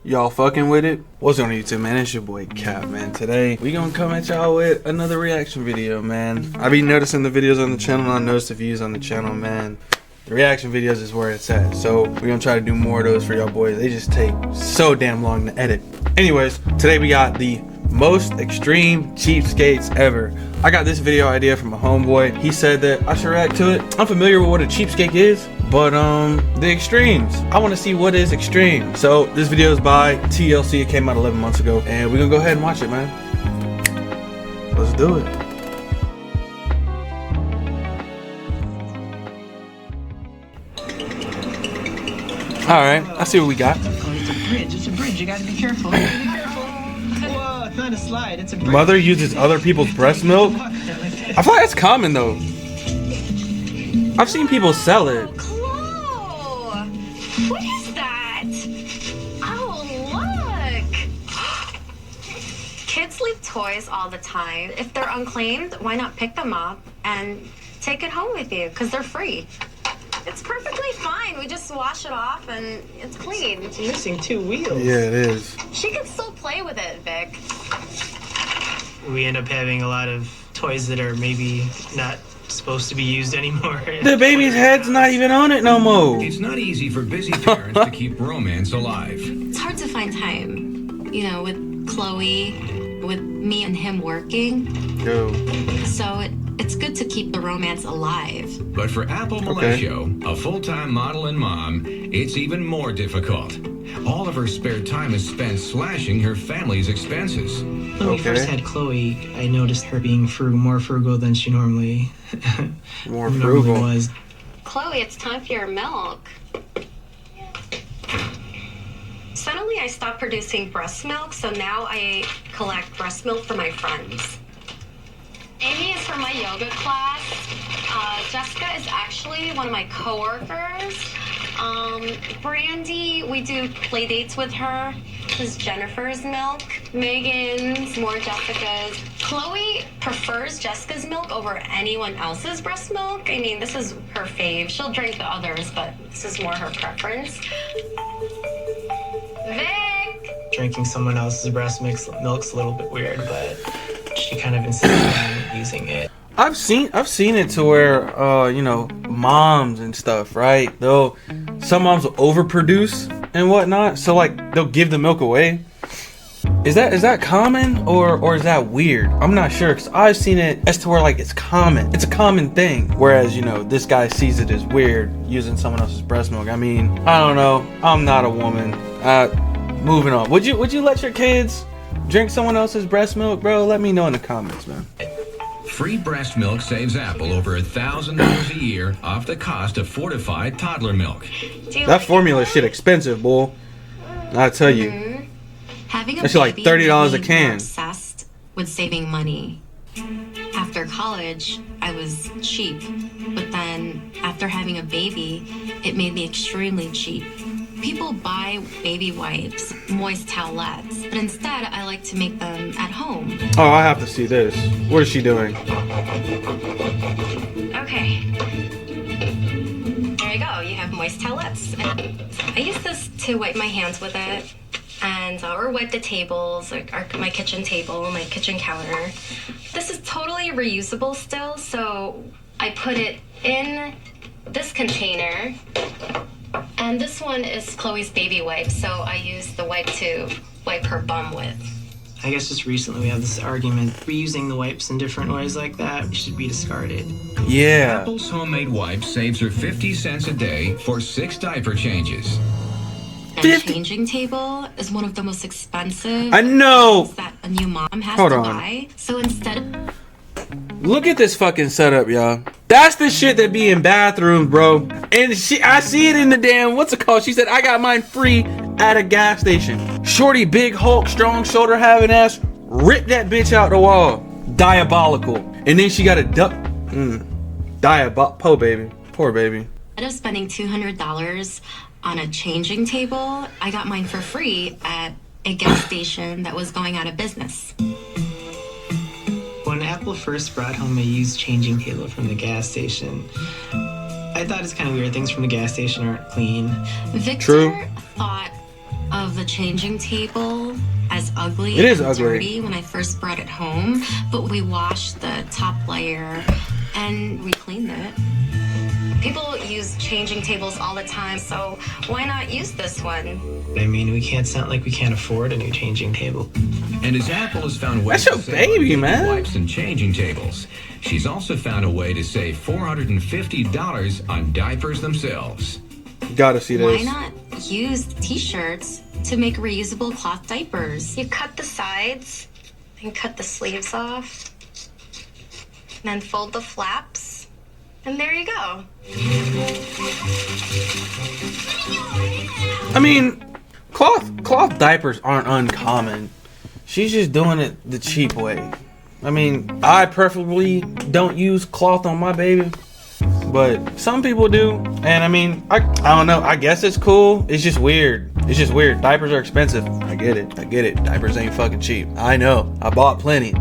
Y'all fucking with it? What's on YouTube, man? It's your boy Cap, man. Today we gonna come at y'all with another reaction video, man. I be noticing the videos on the channel. I noticed the views on the channel, man. The reaction videos is where it's at. So we're gonna try to do more of those for y'all boys. They just take so damn long to edit. Anyways, today we got the most extreme cheapskates ever. I got this video idea from a homeboy. He said that I should react to it. I'm familiar with what a cheapskate is, but the extremes. I want to see what is extreme. So this video is by TLC. It came out 11 months ago, and we're gonna go ahead and watch it, man. Let's do it. All right, I see what we got. Oh, it's a bridge. It's a bridge. You gotta be careful. You gotta be careful. Whoa, it's not a slide. It's a bridge. Mother uses other people's breast milk. I feel like that's common though. I've seen people sell it. Chloe! What is that? Oh, look! Kids leave toys all the time. If they're unclaimed, why not pick them up and take it home with you? Because they're free. It's perfectly fine. We just wash it off and it's clean. It's missing 2 wheels. Yeah, it is. She can still play with it, Vic. We end up having a lot of toys that are maybe not supposed to be used anymore. The baby's head's not even on it no more. It's not easy for busy parents to keep romance alive. It's hard to find time, you know, with Chloe, with me and him working. Yo. So it's good to keep the romance alive. But for Apple Malaysia, a full-time model and mom, it's even more difficult. All of her spare time is spent slashing her family's expenses. When we first had Chloe, I noticed her being more frugal than she normally was. Chloe, it's time for your milk. Suddenly I stopped producing breast milk, so now I collect breast milk for my friends. Amy is from my yoga class. Jessica is actually one of my coworkers. Brandy, we do play dates with her. This is Jennifer's milk. Megan's, more Jessica's. Chloe prefers Jessica's milk over anyone else's breast milk. I mean, this is her fave. She'll drink the others, but this is more her preference. Vic! Drinking someone else's breast milk's a little bit weird, but she kind of insisted on using it. I've seen it to where you know, moms and stuff, right? Some moms will overproduce and whatnot, so like they'll give the milk away. Is that common or is that weird? I'm not sure, because I've seen it as to where like it's common. It's a common thing. Whereas, you know, this guy sees it as weird using someone else's breast milk. I mean, I don't know. I'm not a woman. Moving on. Would you let your kids drink someone else's breast milk, bro? Let me know in the comments, man. Free breast milk saves Apple over $1,000 a year off the cost of fortified toddler milk. That formula shit expensive, boy. I tell you. Having a that's like $30 a can. Obsessed with saving money. After college, I was cheap, but then after having a baby, it made me extremely cheap. People buy baby wipes, moist towelettes, but instead I like to make them at home. Oh, I have to see this. What is she doing? Okay. There you go. You have moist towelettes. I use this to wipe my hands with it, and or wipe the tables, like my kitchen table, my kitchen counter. This is totally reusable still, so I put it in this container. And this one is Chloe's baby wipe, so I use the wipe to wipe her bum with. I guess just recently we have this argument. Reusing the wipes in different ways like that should be discarded. Yeah. Apple's homemade wipe saves her 50 cents a day for 6 diaper changes. And changing table is one of the most expensive I know things that a new mom has Hold to on. buy. So instead, look at this fucking setup, y'all. That's the shit that be in bathrooms, bro. And I see it in the damn, what's it called? She said, I got mine free at a gas station. Shorty, big Hulk, strong shoulder having ass, rip that bitch out the wall. Diabolical. And then she got a duck. Poor baby. Poor baby. instead of spending $200 on a changing table, I got mine for free at a gas station that was going out of business. When Apple first brought home a used changing table from the gas station, I thought it's kind of weird. Things from the gas station aren't clean. Victor True. thought of the changing table as ugly It is and ugly. dirty when I first brought it home, but we washed the top layer and we cleaned it. People use changing tables all the time, so why not use this one? I mean, we can't sound like we can't afford a new changing table. And as Apple has found ways That's your to save on baby, baby man. wipes and changing tables, she's also found a way to save $450 on diapers themselves. Gotta see Why this. not use t-shirts to make reusable cloth diapers? You cut the sides and cut the sleeves off, and then fold the flaps, and there you go. I mean, cloth diapers aren't uncommon. She's just doing it the cheap way. I mean, I preferably don't use cloth on my baby, but some people do. And I mean, I don't know. I guess it's cool. It's just weird. It's just weird. Diapers are expensive. I get it. Diapers ain't fucking cheap. I know. I bought plenty.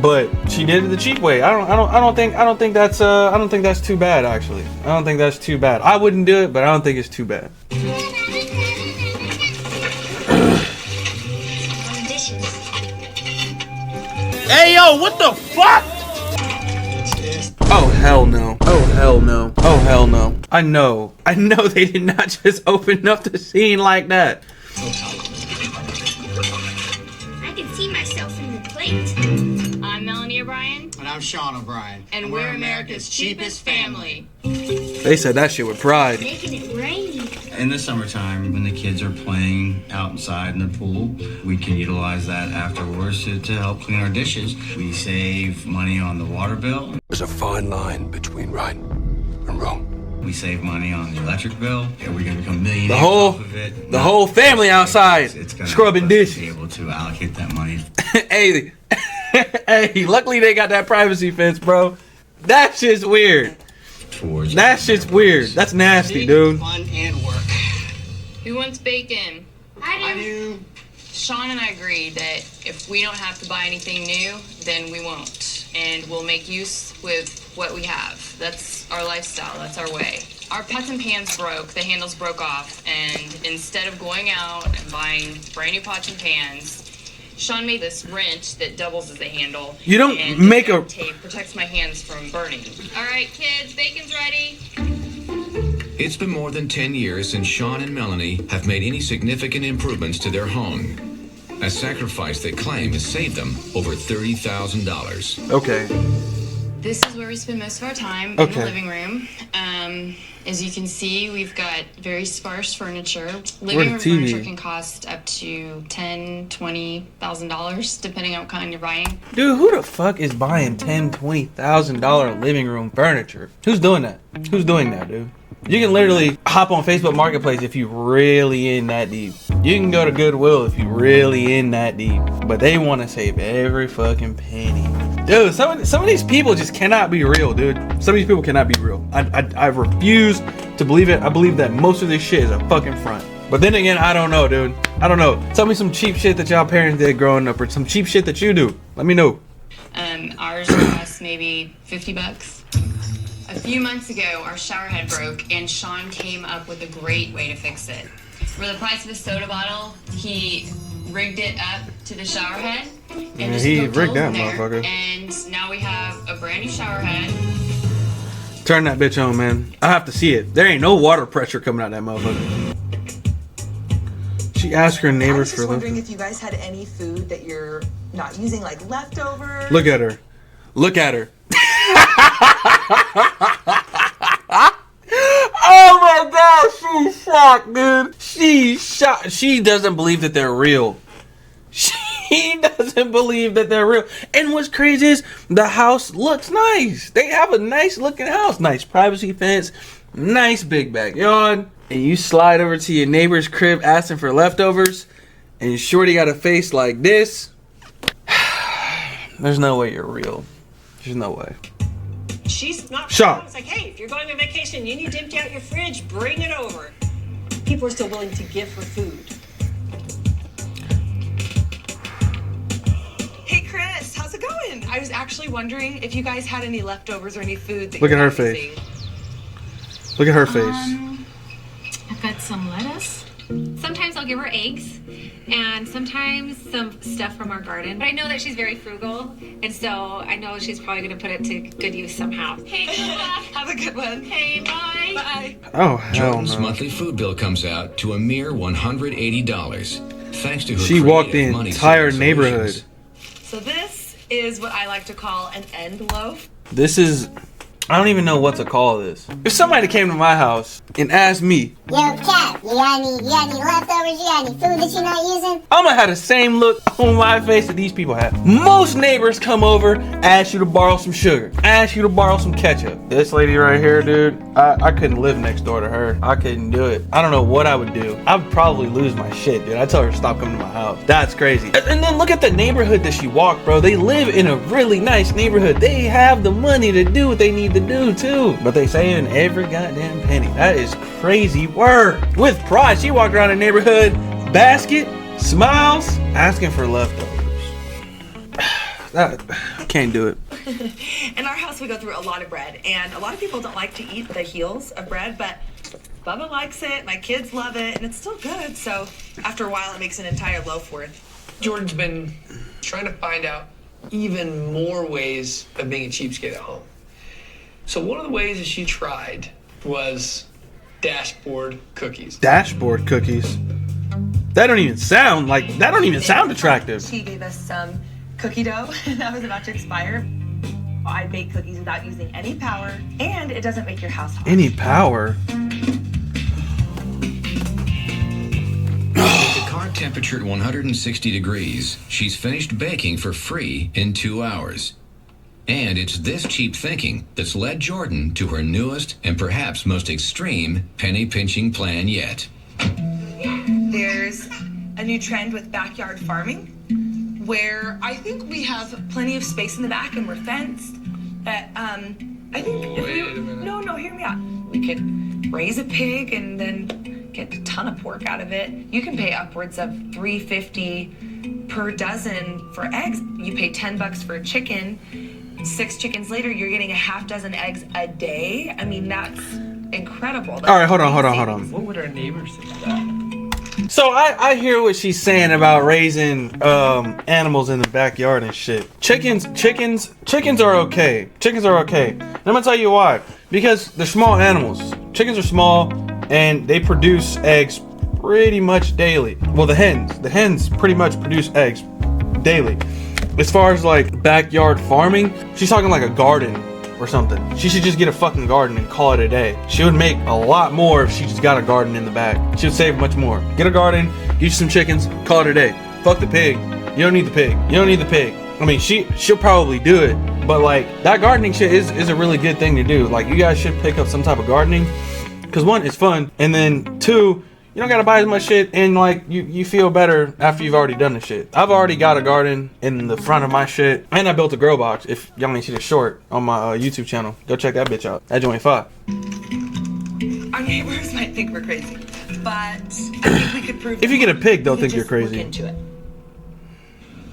But she did it the cheap way. I don't think that's too bad, actually. I don't think that's too bad. I wouldn't do it, but I don't think it's too bad. Hey yo, what the fuck? Oh hell no. Oh hell no. Oh hell no. I know they did not just open up the scene like that. I can see myself in the plate. I'm Melanie O'Brien. And I'm Sean O'Brien. And we're America's cheapest family. They said that shit with pride. Making it rain. In the summertime, when the kids are playing outside in the pool, we can utilize that afterwards to help clean our dishes. We save money on the water bill. There's a fine line between right and wrong. We save money on the electric bill. And we're going to become millionaires The whole off of it. the whole family outside It's gonna scrubbing help us dishes. be able to allocate that money. Hey, hey, luckily they got that privacy fence, bro. That shit's weird. Towards That shit's weird. That's nasty, dude. Fun and work. Who wants bacon? I do. Sean and I agreed that if we don't have to buy anything new, then we won't. And we'll make use with what we have. That's our lifestyle. That's our way. Our pots and pans broke. The handles broke off. And instead of going out and buying brand new pots and pans, Sean made this wrench that doubles as a handle. You don't and make a- tape protects my hands from burning. All right, kids, bacon's ready. It's been more than 10 years since Sean and Melanie have made any significant improvements to their home. A sacrifice they claim has saved them over $30,000. Okay. This is where we spend most of our time, in Okay. the living room. As you can see, we've got very sparse furniture. Where's Living the room TV? furniture can cost up to $10,000, $20,000, depending on what kind you're buying. Dude, who the fuck is buying $10,000, $20,000 living room furniture? Who's doing that? Who's doing that, dude? You can literally hop on Facebook Marketplace if you really in that deep. You can go to Goodwill if you really in that deep. But they want to save every fucking penny. Dude, some of these people just cannot be real, dude. Some of these people cannot be real. I refuse to believe it. I believe that most of this shit is a fucking front. But then again, I don't know, dude. I don't know. Tell me some cheap shit that y'all parents did growing up, or some cheap shit that you do. Let me know. Ours cost maybe $50. A few months ago, our shower head broke, and Sean came up with a great way to fix it. For the price of a soda bottle, he rigged it up to the shower head. And Yeah, just he poked rigged holes that in there, motherfucker. And now we have a brand new shower head. Turn that bitch on, man. I have to see it. There ain't no water pressure coming out that motherfucker. She asked her I was neighbors just for wondering leftovers. if you guys had any food that you're not using, like leftovers. Look at her. Look at her. Oh my god, she's shocked, dude. She's shocked. She doesn't believe that they're real. She doesn't believe that they're real. And what's crazy is the house looks nice. They have a nice looking house. Nice privacy fence. Nice big backyard. And you slide over to your neighbor's crib asking for leftovers. And Shorty got a face like this. There's no way you're real. There's no way. She's not. Shot. It's like, hey, if you're going on vacation, you need to empty out your fridge. Bring it over. People are still willing to give her food. Hey, Chris, how's it going? I was actually wondering if you guys had any leftovers or any food that Look you're at her not face. using. Look at her face. I've got some lettuce, Sometimes I'll give her eggs and sometimes some stuff from our garden. But I know that she's very frugal, and so I know she's probably going to put it to good use somehow. Hey, good luck. Have a good one. Hey, bye. Bye. Oh, hell Jordan's no. monthly food bill comes out to a mere $180, thanks to her She walked the creative money entire saving neighborhood. solutions. So this is what I like to call an end loaf. This is, I don't even know what to call this. If somebody came to my house and asked me, Yo, Cat, you got any leftovers? You got any food that you're not using? I'm gonna have the same look on my face that these people have. Most neighbors come over, ask you to borrow some sugar, ask you to borrow some ketchup. This lady right here, dude, I couldn't live next door to her. I couldn't do it. I don't know what I would do. I would probably lose my shit, dude. I'd tell her to stop coming to my house. That's crazy. And then look at the neighborhood that she walked, bro. They live in a really nice neighborhood. They have the money to do what they need to do, too. But they saving every goddamn penny. That is crazy work. With pride, she walked around the neighborhood, basket, smiles, asking for leftovers. That, can't do it. In our house, we go through a lot of bread, and a lot of people don't like to eat the heels of bread, but Bubba likes it, my kids love it, and it's still good, so after a while, it makes an entire loaf worth. Jordan's been trying to find out even more ways of being a cheapskate at home. So one of the ways that she tried was dashboard cookies. Dashboard cookies? That don't even sound attractive. She gave us some cookie dough that was about to expire. I bake cookies without using any power, and it doesn't make your house hot. Any power? With the car temperature at 160 degrees, she's finished baking for free in 2 hours. And it's this cheap thinking that's led Jordan to her newest and perhaps most extreme penny-pinching plan yet. There's a new trend with backyard farming, where I think we have plenty of space in the back and we're fenced. That I think no, hear me out. We could raise a pig and then get a ton of pork out of it. You can pay upwards of $3.50 per dozen for eggs. You pay $10 for a chicken. 6 chickens later, you're getting a half dozen eggs a day. I mean, that's incredible. That's all right, hold on. What would our neighbors think of that? So I hear what she's saying about raising animals in the backyard and shit. Chickens are okay. Chickens are okay. And I'm gonna tell you why. Because they're small animals. Chickens are small and they produce eggs pretty much daily. Well, the hens pretty much produce eggs daily. As far as like backyard farming, she's talking like a garden or something. She should just get a fucking garden and call it a day. She would make a lot more if she just got a garden in the back. She would save much more. Get a garden, get you some chickens, call it a day. Fuck the pig. You don't need the pig. You don't need the pig. I mean, she'll probably do it, but like that gardening shit is a really good thing to do. Like you guys should pick up some type of gardening, because one, it's fun, and then two, you don't gotta buy as much shit, and like you feel better after you've already done the shit. I've already got a garden in the front of my shit, and I built a grow box. If y'all ain't see the short on my YouTube channel, go check that bitch out. That joint fire. Our neighbors might think we're crazy, but I think we could prove. If you get a pig, they'll we think could you're just look crazy. into it.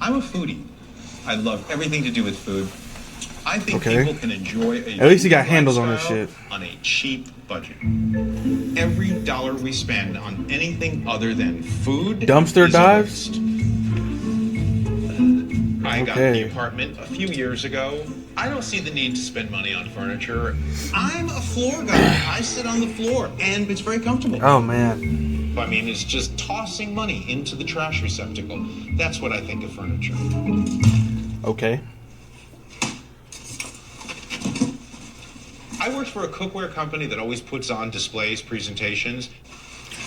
I'm a foodie. I love everything to do with food. I think Okay. people can enjoy a At least you got food handles on this lifestyle shit. on a cheap budget. Every dollar we spend on anything other than food Dumpster is a dives? waste. I got Okay. the apartment a few years ago. I don't see the need to spend money on furniture. I'm a floor guy. I sit on the floor, and it's very comfortable. Oh man. I mean, it's just tossing money into the trash receptacle. That's what I think of furniture. Okay. I worked for a cookware company that always puts on displays, presentations.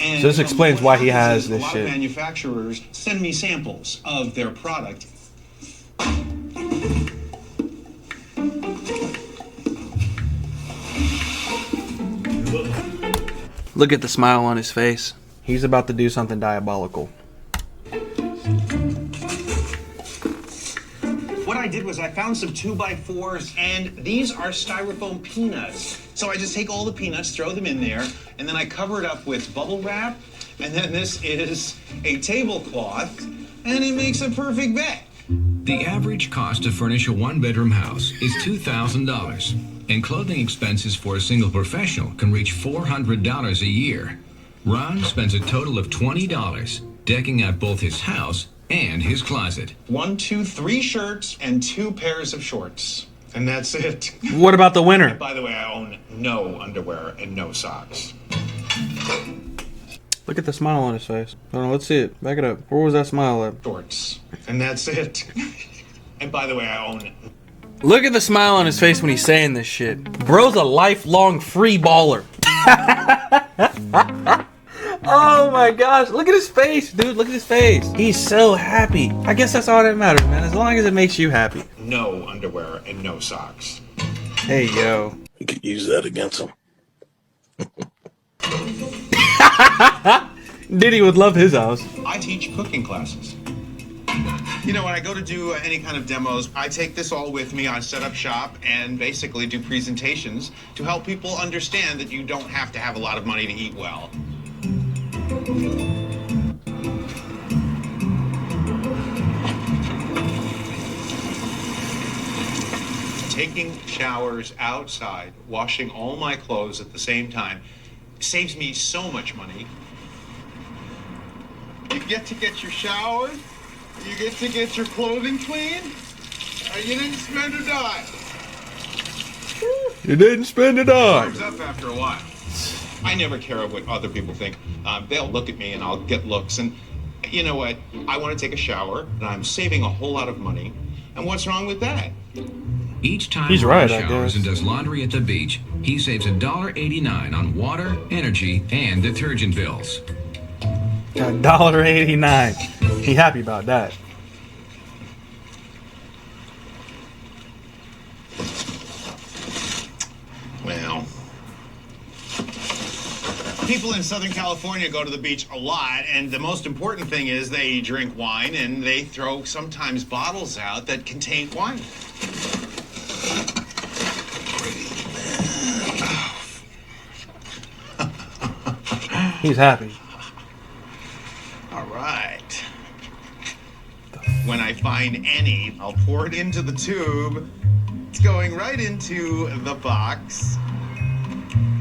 And So this explains what why he happens has is this a lot shit. of manufacturers send me samples of their product. Look at the smile on his face. He's about to do something diabolical. What I did was I found some 2x4s, and these are styrofoam peanuts. So I just take all the peanuts, throw them in there, and then I cover it up with bubble wrap, and then this is a tablecloth, and it makes a perfect bed. The average cost to furnish a one-bedroom house is $2,000, and clothing expenses for a single professional can reach $400 a year. Ron spends a total of $20 decking out both his house and his closet. 1, 2, 3 shirts and 2 pairs of shorts. And that's it. What about the winter? And by the way, I own no underwear and no socks. Look at the smile on his face. Hold on, let's see it. Back it up. Where was that smile at? Shorts. And that's it. And by the way, I own... Look at the smile on his face when he's saying this shit. Bro's a lifelong free baller. Oh my gosh, look at his face, dude. Look at his face. He's so happy. I guess that's all that matters, man. As long as it makes you happy. No underwear and no socks. Hey, yo. You could use that against him. Diddy would love his house. I teach cooking classes. You know, when I go to do any kind of demos, I take this all with me. I set up shop and basically do presentations to help people understand that you don't have to have a lot of money to eat well. Taking showers outside, washing all my clothes at the same time, saves me so much money. You get to get your showers, you get to get your clothing clean, and you didn't spend a dime. You didn't spend a dime. Comes up after a while. I never care what other people think. They'll look at me and I'll get looks. And you know what? I want to take a shower and I'm saving a whole lot of money. And what's wrong with that? Each time He's Ron right, I showers guess. and does laundry at the beach, he saves $1.89 on water, energy, and detergent bills. $1.89. He happy about that. Well, people in Southern California go to the beach a lot, and the most important thing is they drink wine and they throw sometimes bottles out that contain wine. He's happy. All right. When I find any, I'll pour it into the tube. It's going right into the box.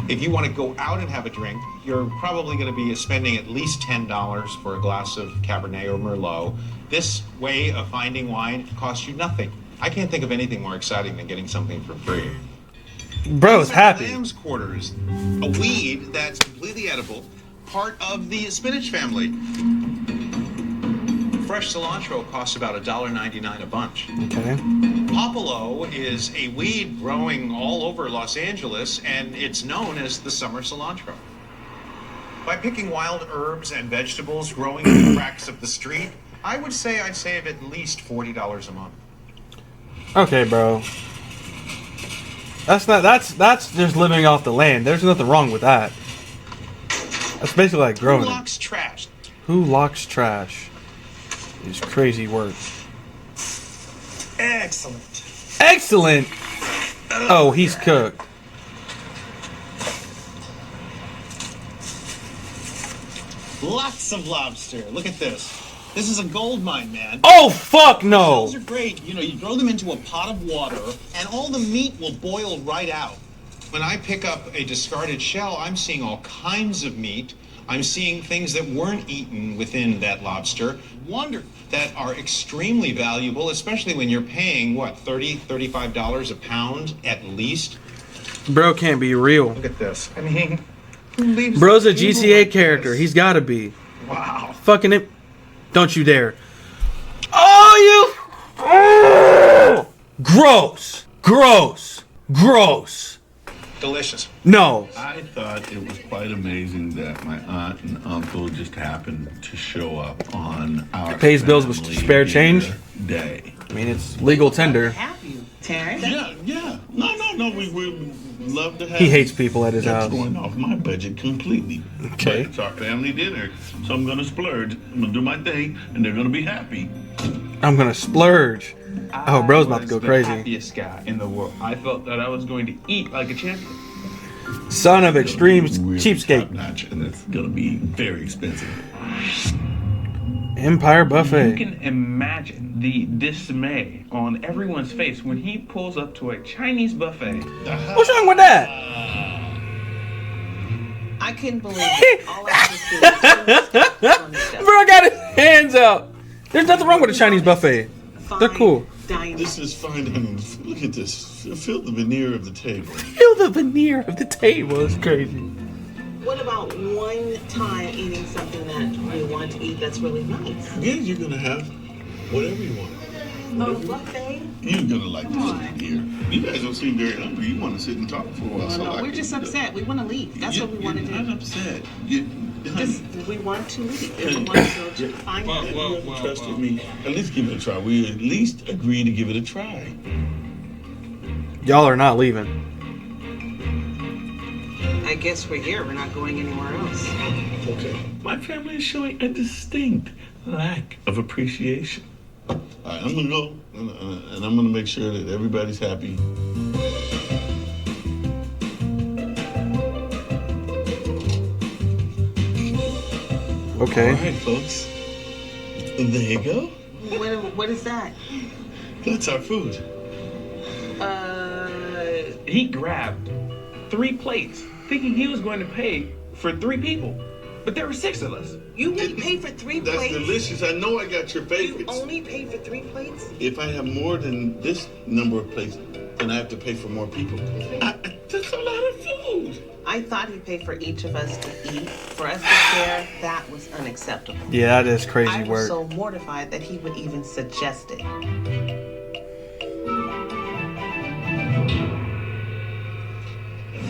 If you want to go out and have a drink, you're probably going to be spending at least $10 for a glass of Cabernet or Merlot. This way of finding wine costs you nothing. I can't think of anything more exciting than getting something for free. Bro's happy. Lamb's quarters, a weed that's completely edible, part of the spinach family. Fresh cilantro costs about $1.99 a bunch. Okay. Popolo is a weed growing all over Los Angeles, and it's known as the summer cilantro. By picking wild herbs and vegetables growing in the cracks of the street, I would say I save at least $40 a month. Okay, bro. That's just living off the land. There's nothing wrong with that. That's basically like growing. Who locks trash? Who locks trash? Is crazy work. Excellent. Excellent. Oh, he's cooked. Lots of lobster. Look at this. This is a gold mine, man. Oh, fuck no. Shells are great. You know, you throw them into a pot of water, and all the meat will boil right out. When I pick up a discarded shell, I'm seeing all kinds of meat. I'm seeing things that weren't eaten within that lobster. Wonder that are extremely valuable, especially when you're paying, what, $30, $35 a pound at least? Bro can't be real. Look at this. I mean, who leaves Bro's a table GTA like character. this? He's gotta be. Wow. Fucking it. Don't you dare. Oh, you. Oh! Gross. Gross. Gross. Delicious. No. I thought it was quite amazing that my aunt and uncle just happened to show up on our Pays bills with family spare change? day. I mean, it's legal tender. Terrence? Yeah. No. We love to have. He hates people at his That's house. going off my budget completely. Okay. But it's our family dinner, so I'm gonna splurge. I'm gonna do my thing, and they're gonna be happy. I'm gonna splurge. Oh, bro's about to go the crazy. happiest guy in the world. I felt that I was going to eat like a champion. Son of extreme cheapskate. Top notch, and it's gonna be very expensive. Empire You Buffet. can imagine the dismay on everyone's face when he pulls up to a Chinese buffet. What's wrong with that? I I couldn't believe it. All I was Bro got his hands out. There's nothing wrong with a Chinese buffet. They're cool. This is fine dining. Look at this. Feel the veneer of the table. Feel the veneer of the table. It's crazy. What about one time eating something that we want to eat that's really nice? Yeah, you're gonna have whatever you want. A buffet? You're gonna like this here. You guys don't seem very hungry. You want to sit and talk for a while. No, we're just upset. We want to leave. That's what we want to do. I'm not upset. We want to leave. If we want to go find well, trust me. At least give it a try. We at least agree to give it a try. Y'all are not leaving. I guess we're here. We're not going anywhere else. Okay. My family is showing a distinct lack of appreciation. All right, I'm gonna go, and I'm gonna make sure that everybody's happy. Okay. All right, folks. There you go. What is that? That's our food. He grabbed 3 plates, thinking he was going to pay for 3 people. But there were 6 of us. You only pay for 3 plates? That's delicious. I know I got your favorites. You only pay for 3 plates? If I have more than this number of plates, then I have to pay for more people. That's a lot of food. I thought he'd pay for each of us to eat. For us to share, that was unacceptable. Yeah, that is crazy I was work. so mortified that he would even suggest it.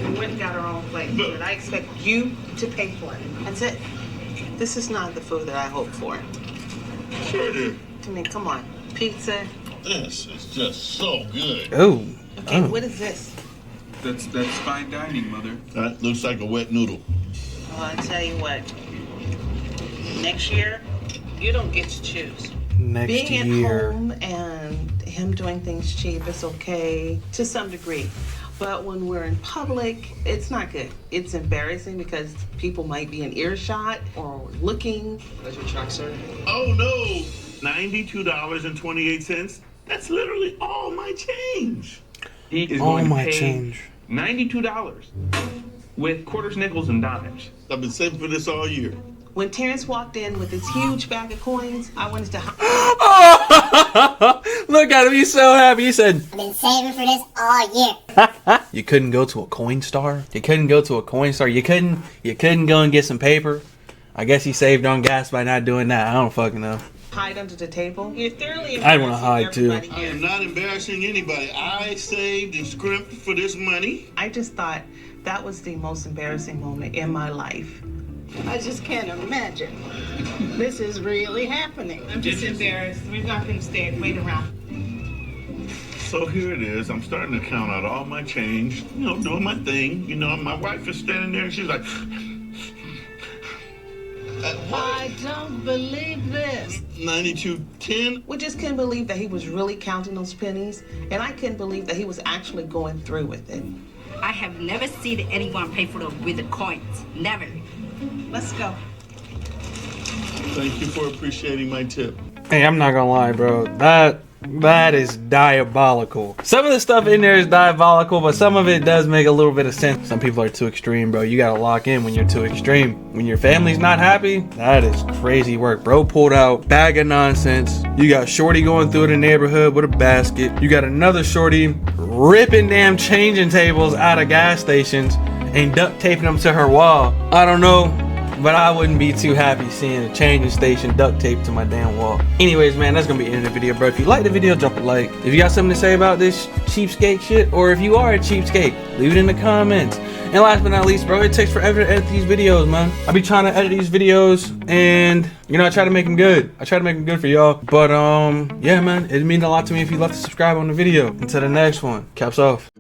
We went and got our own plate, but I expect you to pay for it. That's it. This is not the food that I hoped for. Sure did. I mean, come on. Pizza. This is just so good. Oh. Okay, what is this? That's fine dining, Mother. That looks like a wet noodle. Well, I tell you what. Next year, you don't get to choose. Next Being year. at home and him doing things cheap is okay to some degree. But when we're in public, it's not good. It's embarrassing because people might be in earshot or looking. Where's your check, sir? Oh no! $92.28. That's literally all my change. He is All going to my pay change. $92 with quarters, nickels, and dimes. I've been saving for this all year. When Terrence walked in with his huge bag of coins, I wanted to... Look at him, he's so happy. He said, I've been saving for this all year. you couldn't go to a coin star? You couldn't go to a coin star? You couldn't go and get some paper? I guess he saved on gas by not doing that. I don't fucking know. Hide under the table. You're thoroughly I want to hide too. I am not embarrassing anybody. I saved and scrimped for this money. I just thought that was the most embarrassing moment in my life. I just can't imagine. This is really happening. I'm just embarrassed. We're not going to stay and wait around. So here it is. I'm starting to count out all my change, doing my thing. My wife is standing there and she's like, I don't believe this. 92.10. We just couldn't believe that he was really counting those pennies, and I couldn't believe that he was actually going through with it. I have never seen anyone pay for them with the coins. Never. Let's go. Thank you for appreciating my tip. Hey, I'm not gonna lie, bro. That is diabolical. Some of the stuff in there is diabolical, but some of it does make a little bit of sense. Some people are too extreme, bro. You gotta lock in when you're too extreme. When your family's not happy, that is crazy work. Bro pulled out bag of nonsense. You got shorty going through the neighborhood with a basket. You got another shorty ripping damn changing tables out of gas stations and duct taping them to her wall. I don't know, but I wouldn't be too happy seeing a changing station duct taped to my damn wall. Anyways, man, that's gonna be the end of the video, bro. If you like the video, drop a like. If you got something to say about this cheapskate shit, or if you are a cheapskate, leave it in the comments. And last but not least, bro, it takes forever to edit these videos, man. I be trying to edit these videos, and I try to make them good. I try to make them good for y'all. But yeah, man, it means a lot to me if you love to subscribe on the video. Until the next one, caps off.